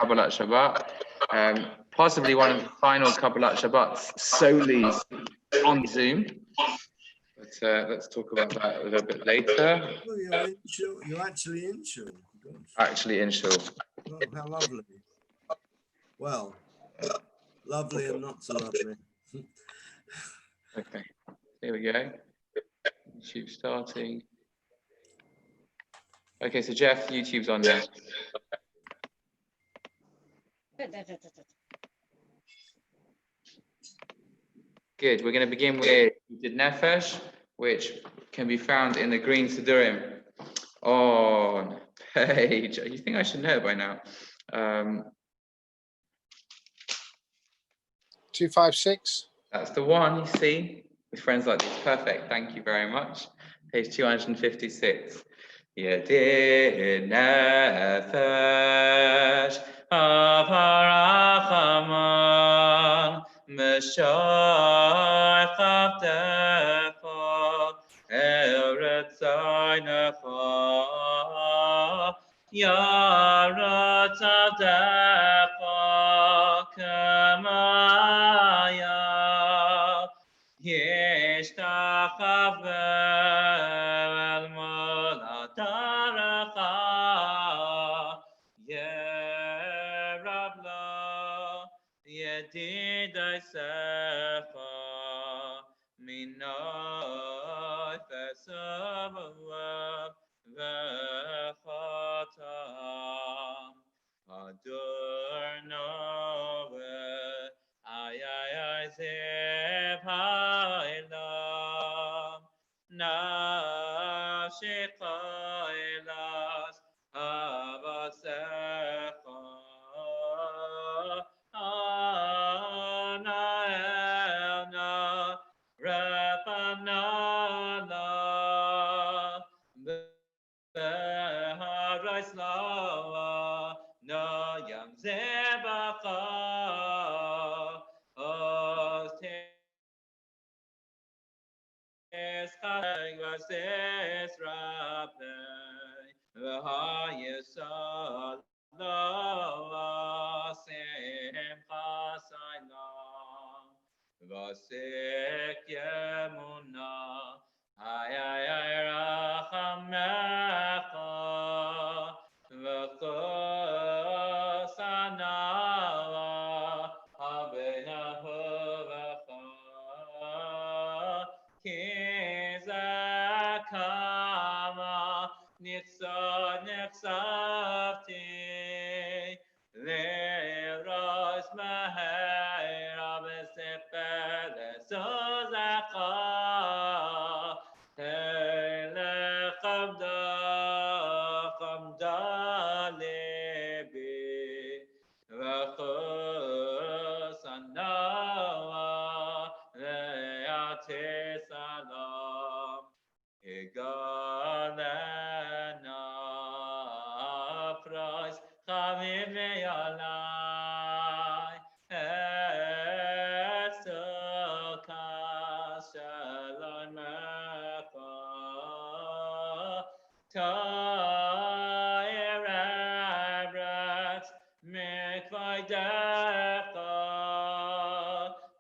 Kabbalat Shabbat. Possibly one of the final Kabbalat Shabbats solely on Zoom. But let's talk about that a little bit later. Oh, you're in Shul. You're actually in Shul. Gosh. Actually in Shul. Oh, how lovely. Well, lovely and not so lovely. Okay, here we go. YouTube starting. Okay, so Jeff, YouTube's on now. Good. We're going to begin with Nefesh, which can be found in the Green Sidurim on page. You think I should know it by now? 256. That's the one. You see, with friends like this, perfect. Thank you very much. Page 256. Yedid Nefesh Avarachaman Meshach Chavtecha Eretz Zaynecha Yaretz Avdecha Kemaya Yishtachavel Molatarecha Yerabla Yedidai Secha Minoi Fesavav Vechatam Adur Noe Ay Zev Hailam Nafshi Chaylas Avasecha Ana Elna Repanana Beharais Lawa Noyam Zebacha Vases Rabbe V'hayesal Loasim Chasaylam Vasek Yemuna Ay Rachamecha V'chosanawa Avenahu Kizakama Nitzavti Leros Mahera Besepele Sozaka Telechamda Chamda Lebi Vachosanawa Leate Salam Egalena Pras Chavim Yalai Esokas Shalom Mecha Ta'irabrat Mikvaidecha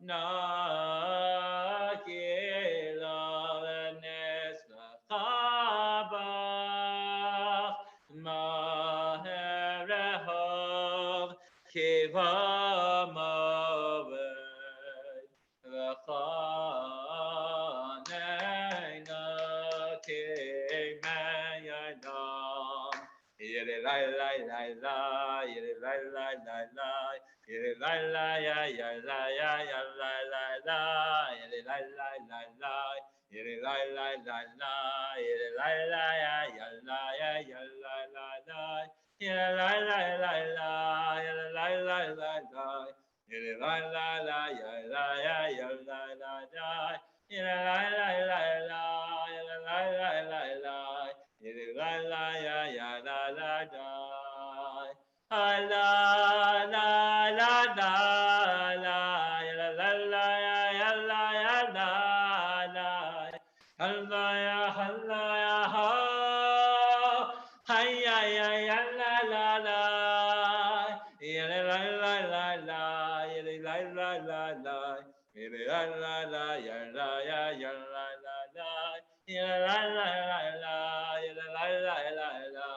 Nagila Lenesvachabach Maherehov Kivamoved V'chaneina Kimeyanam Yere lai lai lai lai, yere lai lai lai lai, yere lai lai ya ya la ya ya lai lai lai, yere lai lai lai lai, yere lai lai lai lai, yere lai lai ya ya la ya ya lai lai lai, yere lai lai lai lai, yere lai lai lai lai, yere lai lai lai ya la ya ya lai lai lai, yere lai lai lai lai, yere lai lai lai lai. La la ya ya la la da, la la la la la la, la la la ya ya la ya la la, la ya ha, hi ya ya ya la la la, Yere la la la la, yere la la la la, yere la la la, yere la ya, yere la la la, yere la la la la, yere la la la la,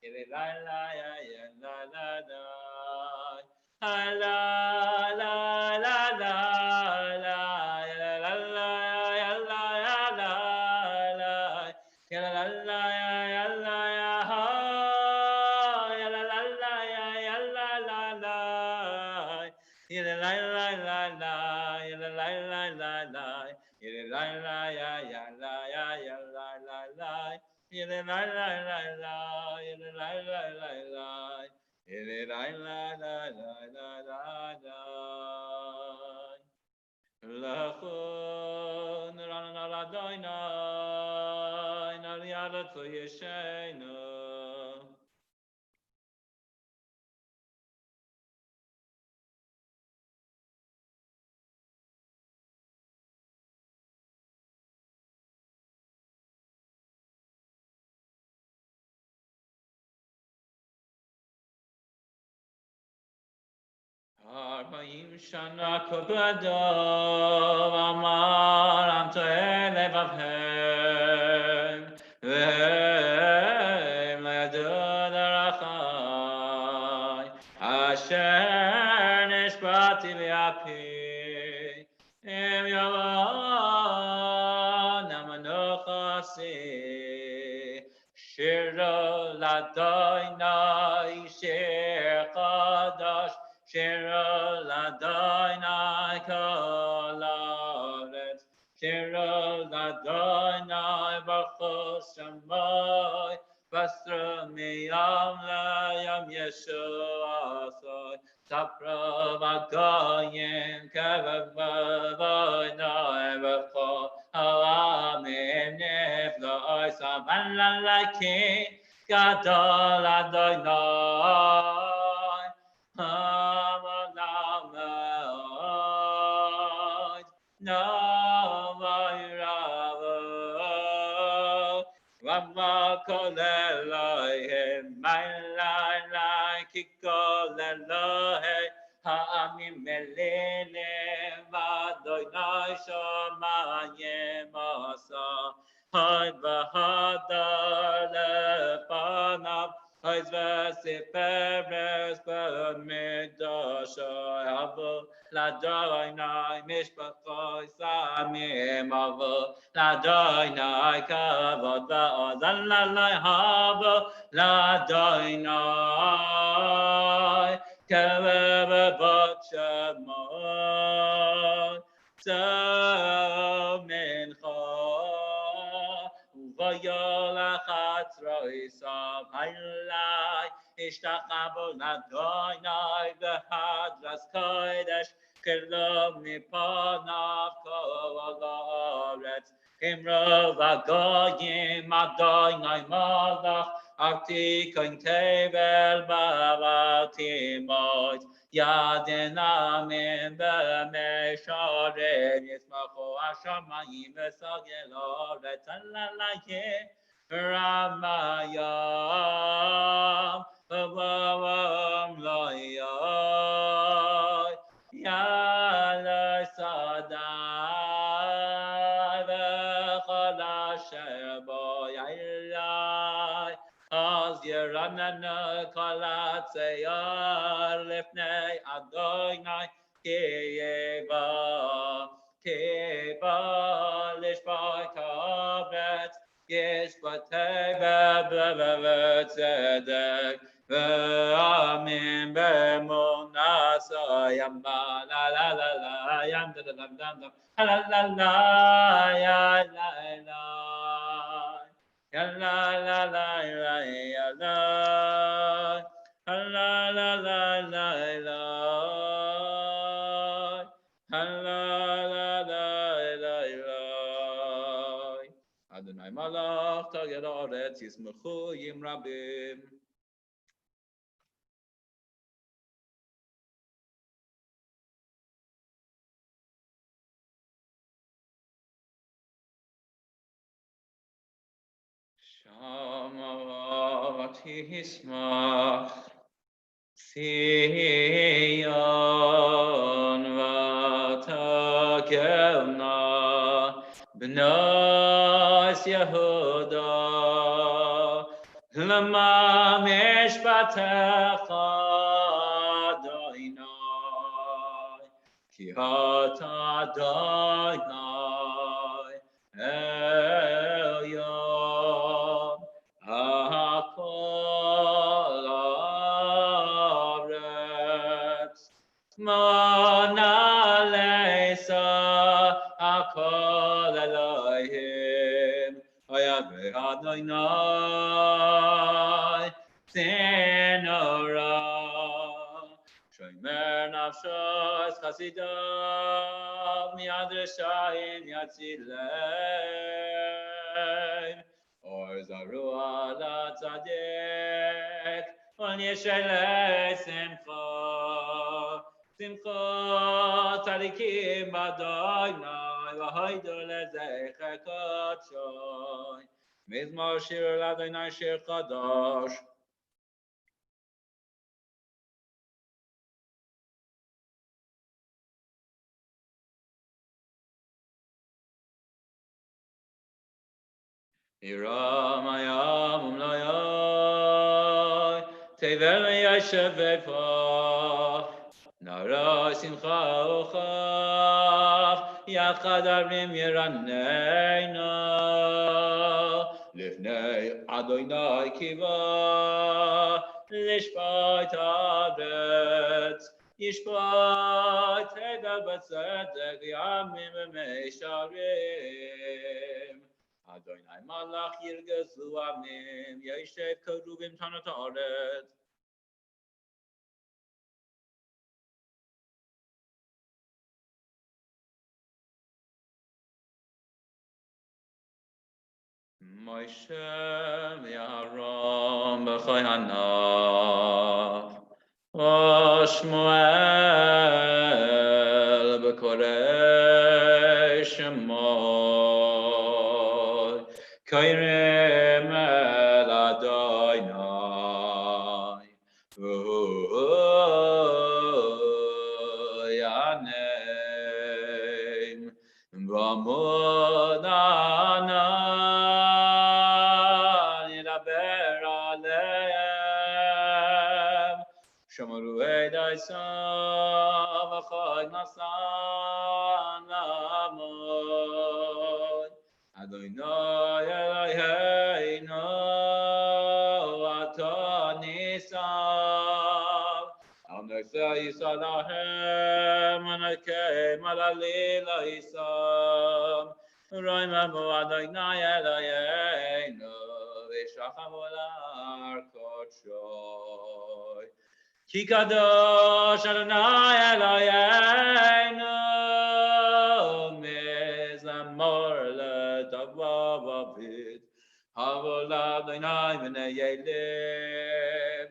yere la la ya, yere la la la. La la la la la la, yere la la ya, la ya la la, yere la la ya, la ya ha. La la la la la, la la la la la, la la ya ya la ya ya la la la, la la la la la, la la la la la, la la la la la la la. Lachon ran ala doina, na liada to yeshena. Arbaim shana kobado amar anto elevavhem v'hem le'adod arachai asher nishbati v'api em yavon amanochasi shiro ladoinai shir chadash Shiro Ladonai Kolaret, Shiro Ladonai Baruch Shammai, Basra Miyam Layam Yeshua Soy, Tapra Vagoyim Kevav Vavoinoi Vavko, Alamim Nifloi Savan Lalaki, Gadol Adonai. Rama koleloi my life kikoleloi ha'amim melele vadoy shomayim asa hay v'hadar lepanav Ois v'siperes b'mikdashoi havu ladoinai mishpachoi samim havu ladoinai kavod v'ozan lalai havu ladoinai kever v'vot shemot mincha V'yolach atzroisav haylai Ishtachavu ladoinai v'hadras kodesh Kilo mipanav kol haaretz Kimrov hagoyim adoinai malach Akti koin tevel b'avatimot Yadin amin b'mesharim Yismachu hashamayim v'sagel haaretz Alalayeh Ramayam Vavam Loyai Yalai Sadai V'chol asher bo Yalai Az Yeranana Kolat Seyar Lifnei Adonai Kiyeva Lishboi Kabbalat Yes, but tzedek v'amin b'emunah yam la la la la yam da da dam dam dam la la la ya la la ya la la la ya la la la la la la Adonai Malach Tagel Oretz Yismechu Yim Rabim. Shamavat Yismach Sion v'takelna b'nos Yehuda lema mishpatecha Adonai ki ata Adonai Elyon hakol haaretz Mona Lisa Akol Elohim Hayave Adonai Tzenora Shomer Nafshos Chasidav Miad Reshayim Yatzilein Or Zarua La Tzadek On Yeshelei Simcha Simcha Tzadikim B'Adonai V'Hoidu Lezecher Kodshoy Mizmor Shir L'Adonai Shir Kadosh Yiram Hayam Umlayai Tevel Yashev V'Fach Nara Simcha Uchav Yachad Arvim Yiraneinu Lifnei Adonai Kiva Lishpat Aretz Yishpat Hega B'Tzedek Yamim V'Meisharim Adonai Malach Yirgezu Amim Yeshev Kerubim Tanat Aretz Moshe v'Aaron b'chol hanaf Shmuel b'korei Shemot Koirem el Adonai Yaneim V'amod Shomaru Edai Sam V'chod Nasan Lamod Adonai Eloheinu Ato Nisav Al Nechsa Yisad Lahem Anakei Malalila Yisam Roim Abu Adonai Eloheinu V'shacham Olar Kodshoy Ki kadosh Adonai Eloheinu mizamor letavavavit Havol Adonai v'nei Yelim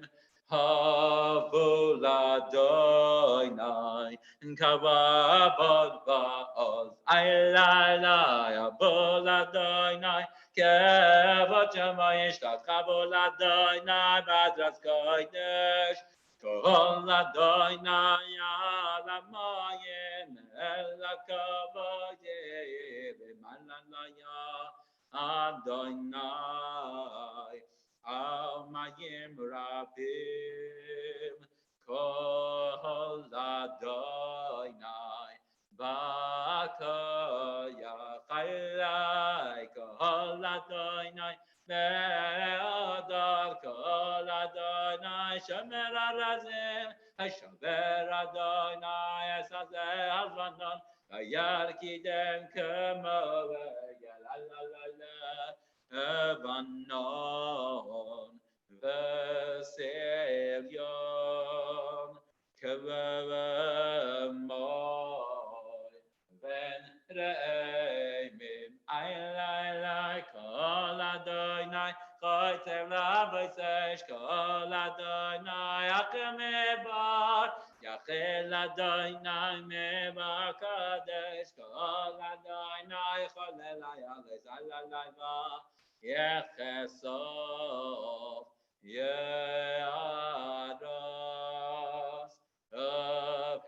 Havol Adonai Kavavod va'oz Aylalai Havol Adonai Kevod Shemayim Havol Adonai Badras Kodesh Kol Adonai al hamayim el hakavod b'malalaya Adonai al mayim rabim Kol Adonai b'koyach alai Kol Adonai Me'adar Kol Adonai Shomer Arazim Hashover Adonai Esazeh Hazvanon Vayarkidem Kemo V'yalalala Evanon V'Sevyon Kevemoy Ben Re'emim Aylalai Kol Adonai Choytev Lavosesh Kol Adonai Achem Ebar Yachel Adonai Mebar Kadesh Kol Adonai Cholel Ayales Alalai Va Yechesov Ye'aros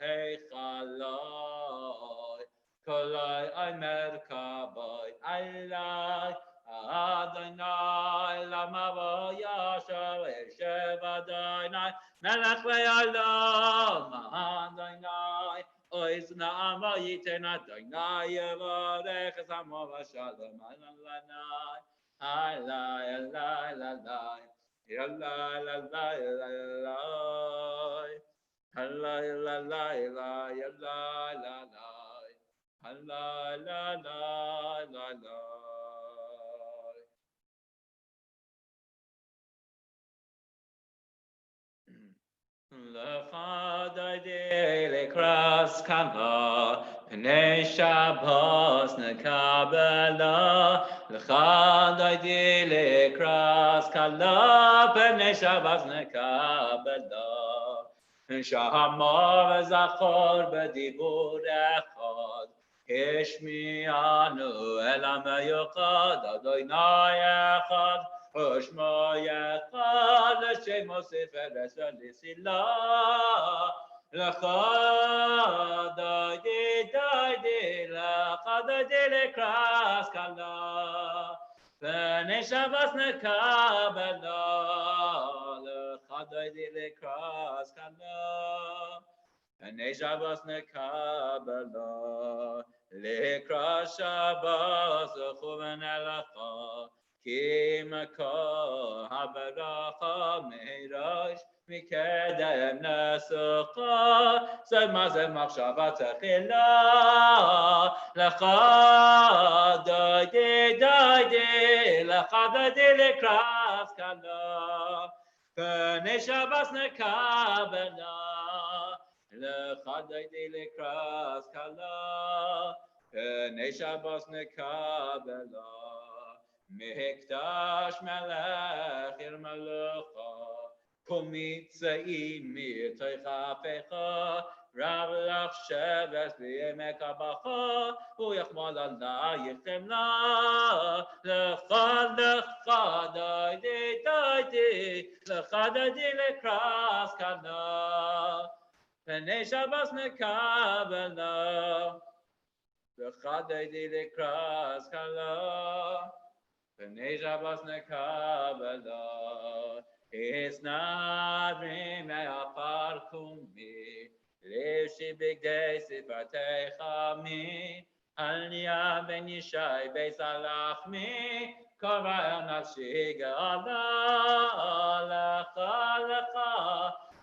Pechaloi Koloi Omer Kaboi Alai Adonai Lamavo Yashav Eshev Adonai Melech Le'olam Adonai Oiz Na'ama Yiten Adonai Yevorech Es Amo V'Shalom Adonai Alai Alai Alai Alai Alai Alai Alai Alai Alai Alai Alai L'chadai lekras kala, pnei Shabbos nekabela. L'chadai lekras kala, pnei Shabbos nekabela. Shahamar v'zachor b'dibur echad, Ishmi'anu el ha'meyuchad, Adonai echad. Oshmo yechad l'shemo sefer esel l'sila l'chadai lekras kala v'nei Shabbos nekabela l'chadai lekras kala v'nei Shabbos nekabela lekras Shabbos l'chuven elacha Kimako habaracha meirash mikedem nesucha zemazem machshavat achila lecha doide lecha doide lekras kala pnei Shabbos nekabela lecha doide lekras kala pnei Shabbos nekabela Mekdash melech ir melecha Komitzei mitay chafecha Rav lach sheves b'yemek habacha Uyachmal alayich chemla Lecha lecha doide doide Lecha doide lekras kala Pnei Shabbos nekabela Lecha doide lekras kala Pnei Shabbos nekabela, Isnavrim me'afar kumi, Leshi b'gdei sifatei chami, Aliyah ben Yishai beis alachmi, Korach nafshi ge'ala, Lecha lecha,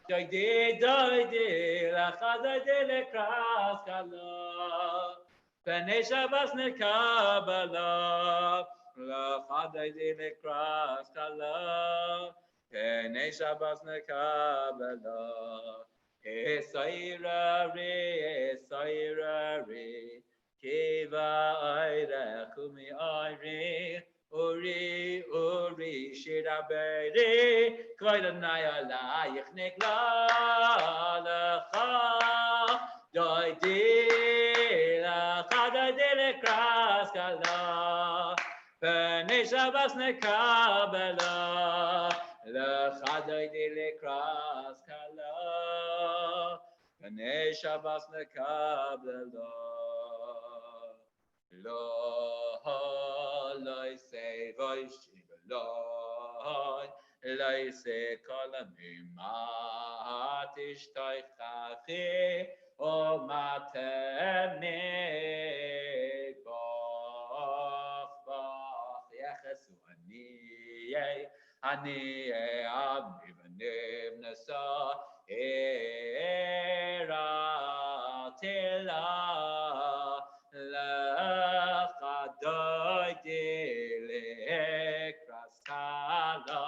Doidi doidi, Lecha doidi lekras kala, Pnei Shabbos nekabela, L'chadai lekras kala, pnei Shabbos nekabela. Esairari, kiva ayrech umi ayri, uri shiraberi, kvoid Adonai alayich nikla lecha, doidi l'chadai lekras kala. Pnei Shabbos nekabela, l'chadai lekras kala. Pnei Shabbos nekabela, lo loisei voishibeloi, loisei kolamim atishtoichachi, o matemi Ani Abdi Benim Nasa Era Tila Lechadoi Lekras Kala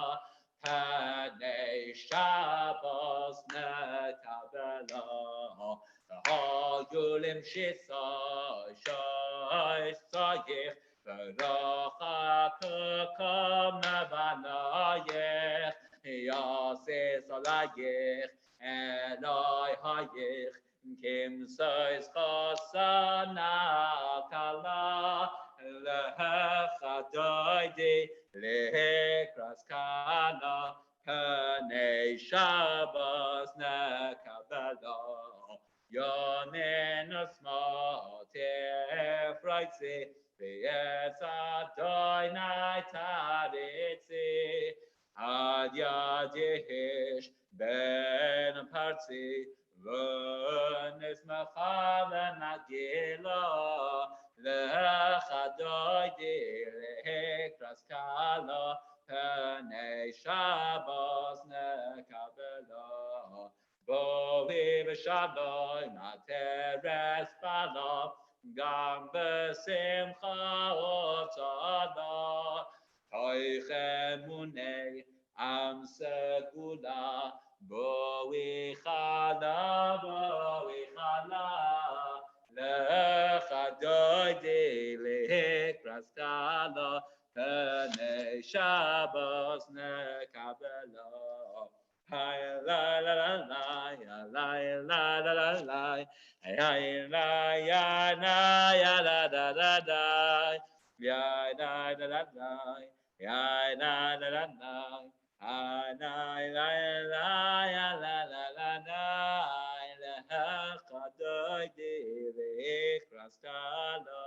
Panei Shabbos Nekabela Ha'yulim Shisa Shoy Sayich Baruch Kam Banayech Yaseh Salayech Eloi Hayech Kim Sois Chosana Kala Lechadoidi Lekras Kala Panei Shabbos nekabelo, Yonen Osmo Tefraitzi, V'yetz Adonai Taritzi, Ad Yad Yehish Ben Partzi, V'nes Mechava Nagila, L'chadoi L'hekras Kala, Panei Shabbos nekabelo, Bovi v'shaboi materes palo, Gam b'simcha otzada, Toichem munei am segula, Bovi chala, L'chadoi L'hekras Kala, Panei Shabbos nekabelo. Hi la la la la ya la la la la la ya la ya na ya la da da da ya da da da da ya da da da da na la la ya la la la la la qadai de krastala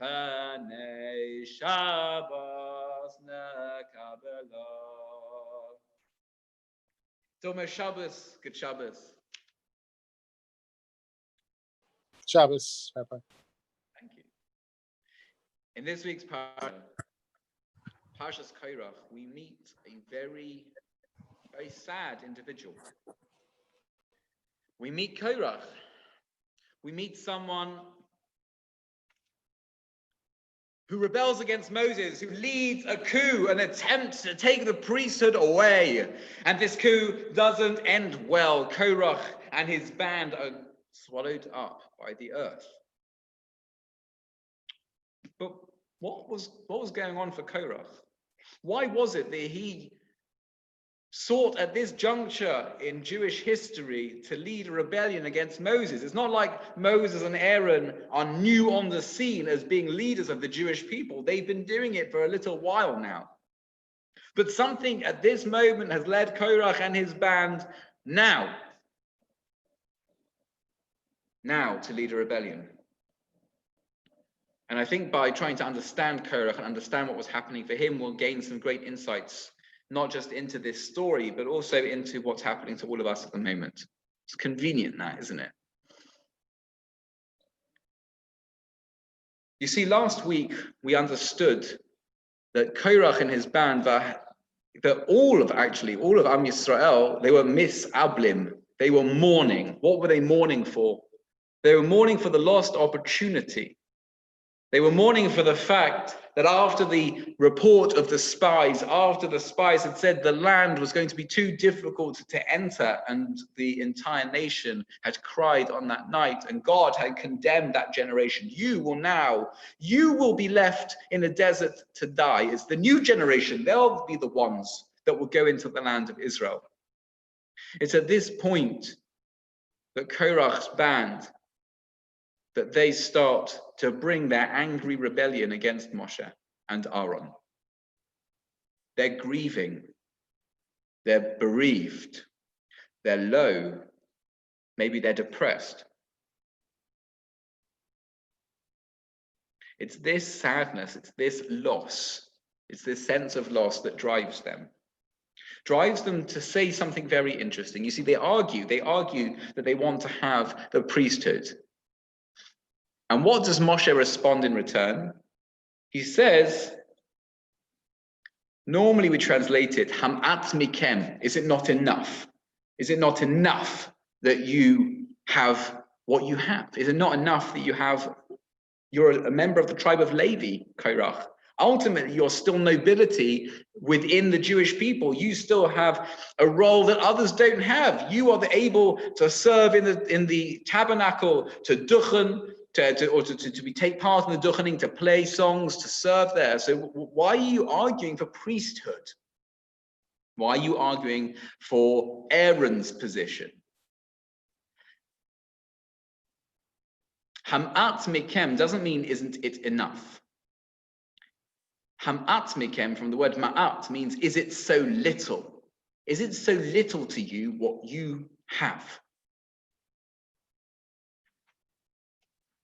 Panei Shabbos nekabelo. Tomer Shabbos, good Shabbos. Shabbos, Rabbi. Thank you. In this week's Parshas Korach, we meet a very, very sad individual. We meet Korach. We meet someone who rebels against Moses, who leads a coup, an attempt to take the priesthood away. And this coup doesn't end well. Korach and his band are swallowed up by the earth. But what was going on for Korach? Why was it that he sought at this juncture in Jewish history to lead a rebellion against Moses? It's not like Moses and Aaron are new on the scene as being leaders of the Jewish people. They've been doing it for a little while now. But something at this moment has led Korach and his band now to lead a rebellion. And I think by trying to understand Korach and understand what was happening for him, we'll gain some great insights, not just into this story, but also into what's happening to all of us at the moment. It's convenient that, isn't it? You see, last week we understood that Korach and his band, that all of Am Yisrael, they were misablim. They were mourning. What were they mourning for? They were mourning for the lost opportunity. They were mourning for the fact that after the report of the spies, after the spies had said the land was going to be too difficult to enter, and the entire nation had cried on that night, and God had condemned that generation. You will be left in the desert to die. It's the new generation. They'll be the ones that will go into the land of Israel. It's at this point that Korach's band, that they start to bring their angry rebellion against Moshe and Aaron. They're grieving, they're bereaved, they're low, maybe they're depressed. It's this sadness, it's this loss, it's this sense of loss that drives them to say something very interesting. You see, they argue that they want to have the priesthood. And what does Moshe respond in return? He says, normally we translate it, Hamat mikem, is it not enough? Is it not enough that you have what you have? Is it not enough that you're a member of the tribe of Levi, Korach? Ultimately, you're still nobility within the Jewish people. You still have a role that others don't have. You are able to serve in the tabernacle, to duchen, to take part in the duchening, to play songs, to serve there. So why are you arguing for priesthood? Why are you arguing for Aaron's position? Hamat mikem doesn't mean isn't it enough. Ham'at mikem, from the word ma'at, means, is it so little? Is it so little to you what you have?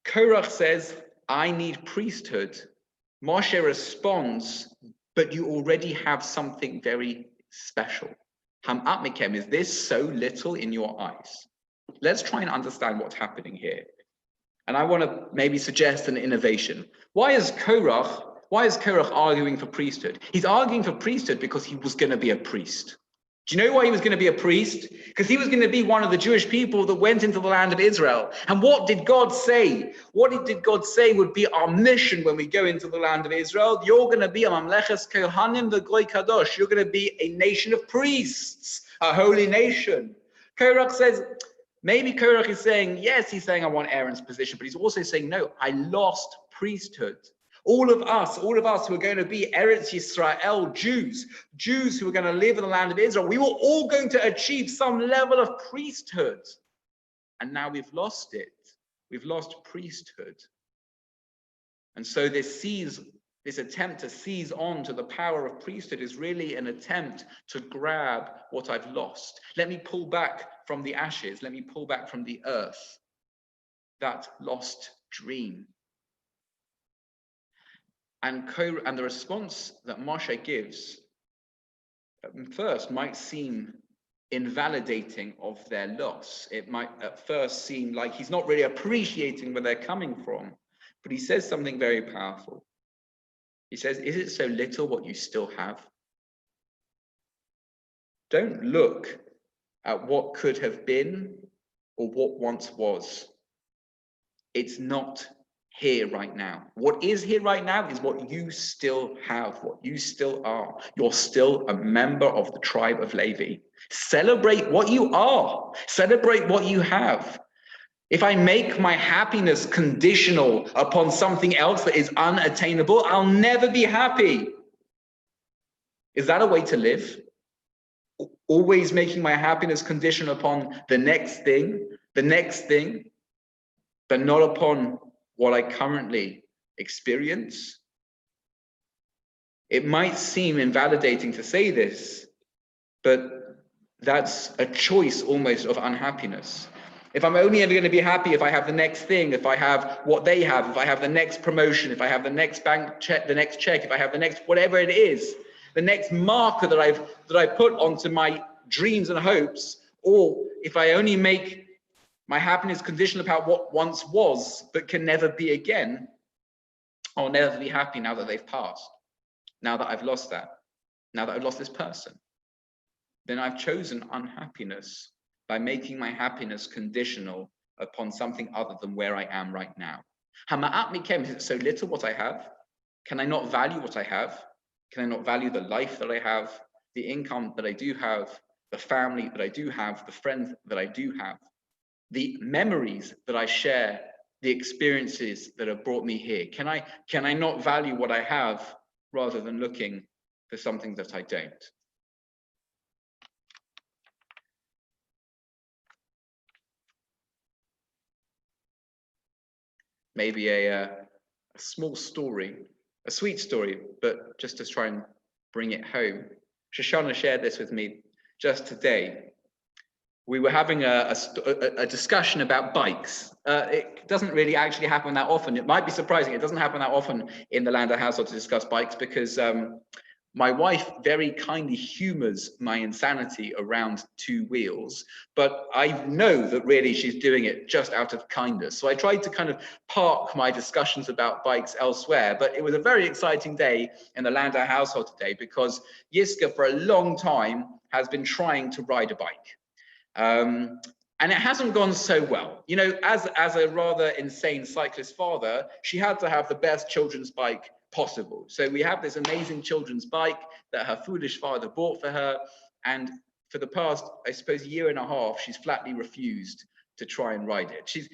Korach says, I need priesthood. Moshe responds, but you already have something very special. Ham'at mikem, is this so little in your eyes? Let's try and understand what's happening here. And I want to maybe suggest an innovation. Why is Korach arguing for priesthood? He's arguing for priesthood because he was going to be a priest. Do you know why he was going to be a priest? Because he was going to be one of the Jewish people that went into the land of Israel. And what did God say? What did God say would be our mission when we go into the land of Israel? You're going to be a mamleches kohanim v'goy kadosh. You're going to be a nation of priests, a holy nation. Korach says, maybe Korach is saying, yes, he's saying I want Aaron's position, but he's also saying, no, I lost priesthood. All of us who are going to be Eretz Yisrael Jews who are going to live in the land of Israel, we were all going to achieve some level of priesthood. And now we've lost it. We've lost priesthood. And so this attempt to seize on to the power of priesthood is really an attempt to grab what I've lost. Let me pull back from the ashes. Let me pull back from the earth. That lost dream. And the response that Moshe gives first might seem invalidating of their loss. It might at first seem like he's not really appreciating where they're coming from, but he says something very powerful. He says, is it so little what you still have? Don't look at what could have been or what once was. It's not here right now. What is here right now is what you still have, what you still are. You're still a member of the tribe of Levi. Celebrate what you are. Celebrate what you have. If I make my happiness conditional upon something else that is unattainable, I'll never be happy. Is that a way to live? Always making my happiness conditional upon the next thing, but not upon what I currently experience? It might seem invalidating to say this, but that's a choice almost of unhappiness. If I'm only ever going to be happy if I have the next thing, if I have what they have, if I have the next promotion, if I have the next bank check, the next check, if I have the next whatever it is, the next marker that I put onto my dreams and hopes, or if I only make my happiness conditional about what once was, but can never be again, I'll never be happy now that they've passed, now that I've lost that, now that I've lost this person. Then I've chosen unhappiness by making my happiness conditional upon something other than where I am right now. Hama'at mikem, is it so little what I have? Can I not value what I have? Can I not value the life that I have, the income that I do have, the family that I do have, the friends that I do have, the memories that I share, the experiences that have brought me here? Can I not value what I have rather than looking for something that I don't? Maybe a small story, a sweet story, but just to try and bring it home. Shoshana shared this with me just today. We were having a discussion about bikes. It doesn't really actually happen that often. It might be surprising. It doesn't happen that often in the Landau household to discuss bikes, because my wife very kindly humors my insanity around two wheels, but I know that really she's doing it just out of kindness. So I tried to kind of park my discussions about bikes elsewhere, but it was a very exciting day in the Landau household today, because Yiska for a long time has been trying to ride a bike. And it hasn't gone so well. You know, as a rather insane cyclist father, she had to have the best children's bike possible. So we have this amazing children's bike that her foolish father bought for her. And for the past, I suppose, year and a half, she's flatly refused to try and ride it. She's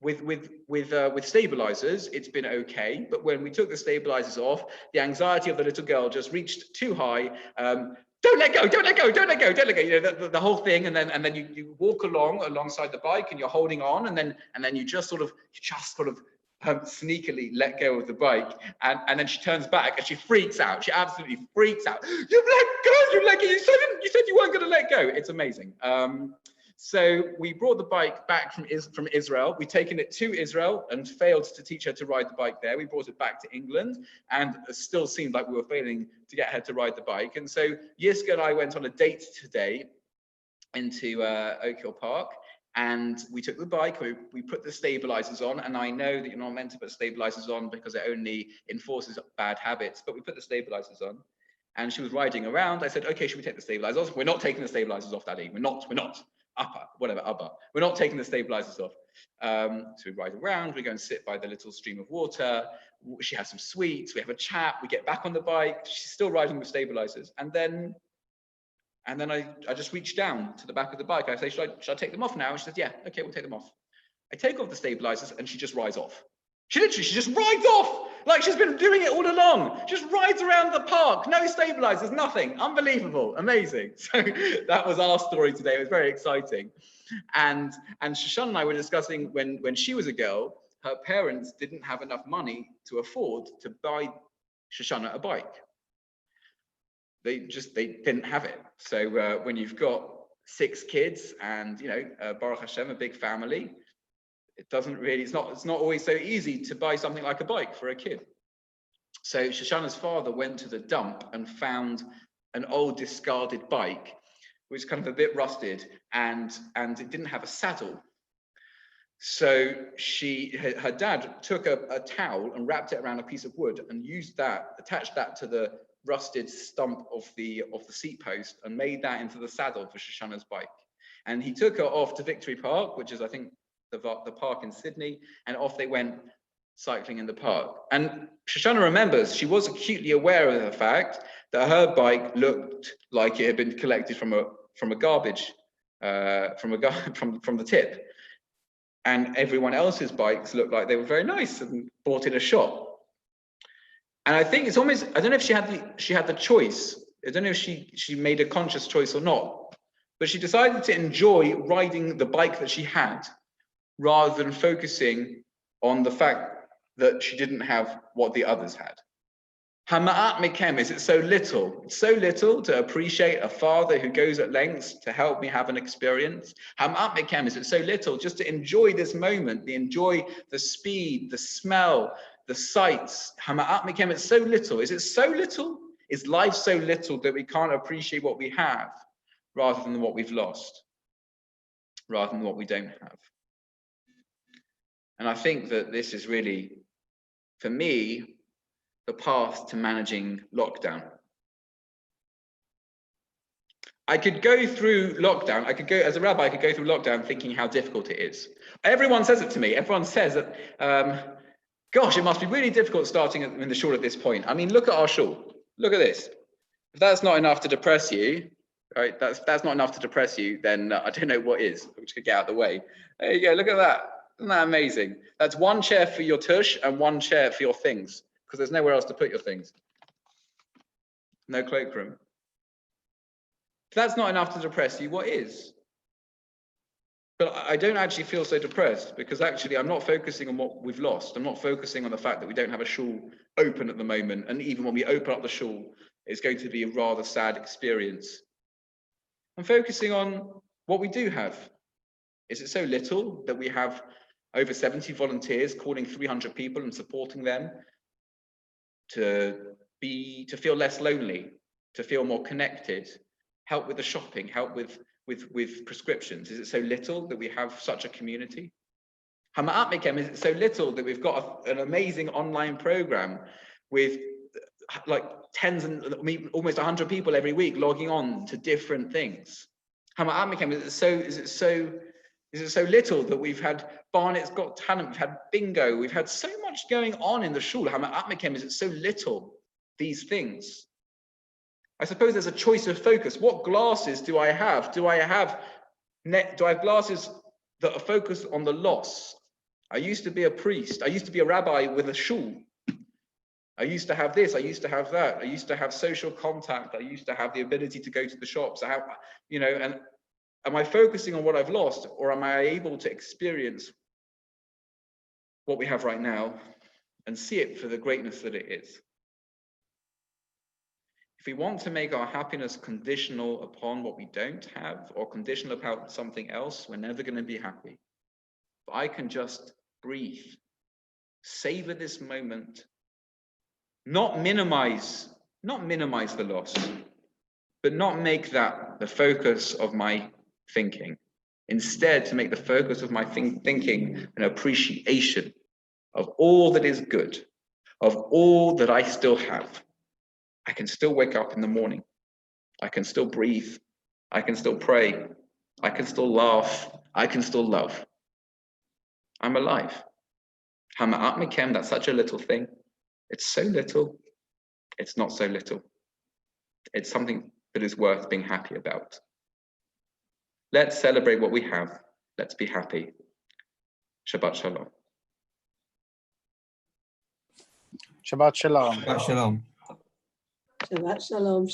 with stabilizers, it's been okay. But when we took the stabilizers off, the anxiety of the little girl just reached too high. Don't let go, don't let go, don't let go, don't let go. You know, the whole thing, and then you walk alongside the bike, and you're holding on, and then you just sort of sneakily let go of the bike, and then she turns back and she freaks out. She absolutely freaks out. You've let go. You said you weren't going to let go. It's amazing. So we brought the bike back from Israel. We'd taken it to Israel and failed to teach her to ride the bike there. We brought it back to England, and it still seemed like we were failing to get her to ride the bike. And so Yiska and I went on a date today into Oak Hill Park. And we took the bike, we put the stabilizers on, and I know that you're not meant to put stabilizers on because it only enforces bad habits, but we put the stabilizers on, and she was riding around. I said, okay, should we take the stabilizers off? We're not taking the stabilizers off, Daddy. We're not. Upper. We're not taking the stabilizers off. So we ride around, we go and sit by the little stream of water. She has some sweets, we have a chat, we get back on the bike. She's still riding with stabilizers. And then I just reached down to the back of the bike. I say, should I take them off now? And she says, yeah, okay, we'll take them off. I take off the stabilizers and she just rides off. She just rides off like she's been doing it all along. Just rides around the park, no stabilizers, nothing. Unbelievable, amazing. So that was our story today. It was very exciting. And Shoshana and I were discussing when she was a girl, her parents didn't have enough money to afford to buy Shoshana a bike. They didn't have it. So when you've got 6 kids and, Baruch Hashem, a big family, it's not always so easy to buy something like a bike for a kid. So Shoshana's father went to the dump and found an old discarded bike, which was kind of a bit rusted, and it didn't have a saddle. So her dad took a towel and wrapped it around a piece of wood and attached that to the rusted stump of the seat post and made that into the saddle for Shoshana's bike. And he took her off to Victory Park, which is, I think, the park in Sydney, and off they went cycling in the park. And Shoshana remembers she was acutely aware of the fact that her bike looked like it had been collected from a garbage, from the tip, and everyone else's bikes looked like they were very nice and bought in a shop. And I think it's almost, I don't know if she had the choice. I don't know if she made a conscious choice or not, but she decided to enjoy riding the bike that she had rather than focusing on the fact that she didn't have what the others had. Hama'at mekem, is it so little? It's so little to appreciate a father who goes at lengths to help me have an experience. Hama'at mekem, is it so little just to enjoy this moment, enjoy the speed, the smell, the sights? Hama'at mekem, it's so little. Is it so little? Is life so little that we can't appreciate what we have rather than what we've lost, rather than what we don't have? And I think that this is really, for me, the path to managing lockdown. I could go through lockdown, as a rabbi, I could go through lockdown thinking how difficult it is. Everyone says it to me. Everyone says that, gosh, it must be really difficult starting in the shul at this point. I mean, look at our shul. Look at this. If that's not enough to depress you, right? That's not enough to depress you, then I don't know what is, which could get out of the way. There you go, look at that. Isn't that amazing? That's one chair for your tush and one chair for your things, because there's nowhere else to put your things. No cloakroom. If that's not enough to depress you, what is? But I don't actually feel so depressed, because actually I'm not focusing on what we've lost. I'm not focusing on the fact that we don't have a shul open at the moment. And even when we open up the shul, it's going to be a rather sad experience. I'm focusing on what we do have. Is it so little that we have over 70 volunteers calling 300 people and supporting them to feel less lonely, to feel more connected, help with the shopping, help with prescriptions? Is it so little that we have such a community? Hama'at mekem, is it so little that we've got an amazing online program with like tens and almost 100 people every week logging on to different things? Hama'at mekem, is it so little that we've had Barnett's Got Talent, we've had bingo, we've had so much going on in the shul? Hama'at mekem, is it so little, these things? I suppose there's a choice of focus. What glasses do I have? Do I have glasses that are focused on the loss? I used to be a priest. I used to be a rabbi with a shul. I used to have this. I used to have that. I used to have social contact. I used to have the ability to go to the shops. I have, and am I focusing on what I've lost, or am I able to experience what we have right now and see it for the greatness that it is. If we want to make our happiness conditional upon what we don't have or conditional upon something else, we're never going to be happy. If I can just breathe, savor this moment, not minimize the loss, but not make that the focus of my thinking. Instead, to make the focus of my thinking an appreciation of all that is good, of all that I still have. I can still wake up in the morning. I can still breathe. I can still pray. I can still laugh. I can still love. I'm alive. Hama'at mikem, that's such a little thing. It's so little. It's not so little. It's something that is worth being happy about. Let's celebrate what we have. Let's be happy. Shabbat shalom. Shabbat shalom. Shabbat shalom. Shabbat shalom.